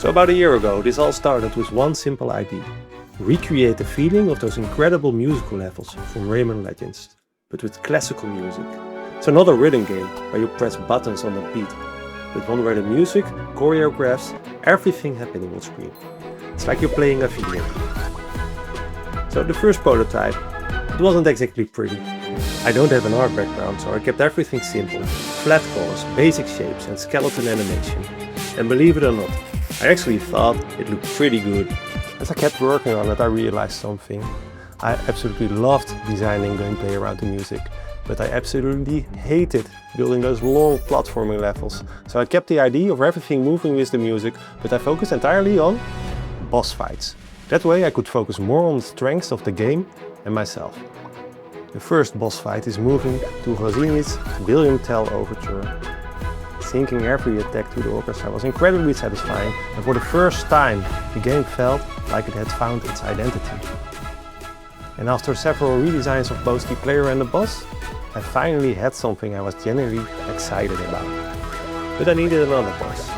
So about a year ago, this all started with one simple idea. Recreate the feeling of those incredible musical levels from Rayman Legends, but with classical music. So not a rhythm game where you press buttons on the beat, but one where the music, choreographs, everything happening on screen. It's like you're playing a video game. So the first prototype, it wasn't exactly pretty. I don't have an art background, so I kept everything simple. Flat colors, basic shapes and skeleton animation. And believe it or not, I actually thought it looked pretty good. As I kept working on it, I realized something. I absolutely loved designing gameplay around the music, but I absolutely hated building those long platforming levels. So I kept the idea of everything moving with the music, but I focused entirely on boss fights. That way I could focus more on the strengths of the game and myself. The first boss fight is moving to Rossini's Billion Tell Overture. Syncing every attack to the orchestra was incredibly satisfying, and for the first time the game felt like it had found its identity. And after several redesigns of both the player and the boss, I finally had something I was genuinely excited about. But I needed another boss.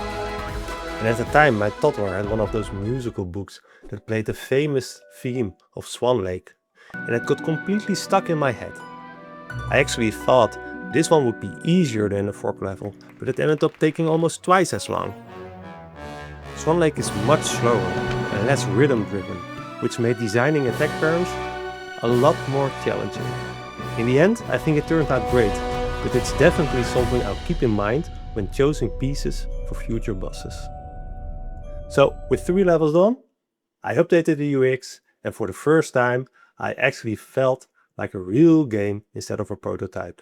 And at the time my toddler had one of those musical books that played the famous theme of Swan Lake, and it got completely stuck in my head. I actually thought this one would be easier than the fourth level, but it ended up taking almost twice as long. Swan Lake is much slower and less rhythm driven, which made designing attack patterns a lot more challenging. In the end, I think it turned out great, but it's definitely something I'll keep in mind when choosing pieces for future bosses. So with 3 levels done, I updated the UX, and for the first time I actually felt like a real game instead of a prototype.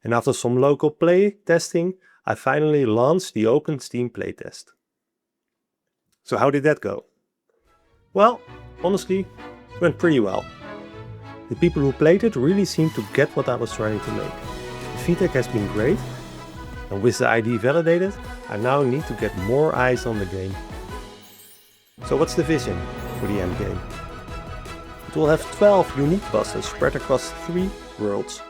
And after some local play testing, I finally launched the open Steam playtest. So how did that go? Well, honestly, it went pretty well. The people who played it really seemed to get what I was trying to make. The feedback has been great, and with the ID validated, I now need to get more eyes on the game. So what's the vision for the end game? It will have 12 unique bosses spread across 3 worlds,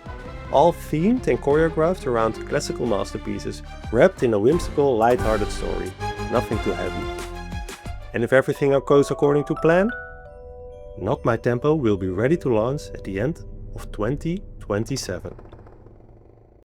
all themed and choreographed around classical masterpieces, wrapped in a whimsical, light-hearted story, nothing too heavy. And if everything goes according to plan, Not My Tempo will be ready to launch at the end of 2027.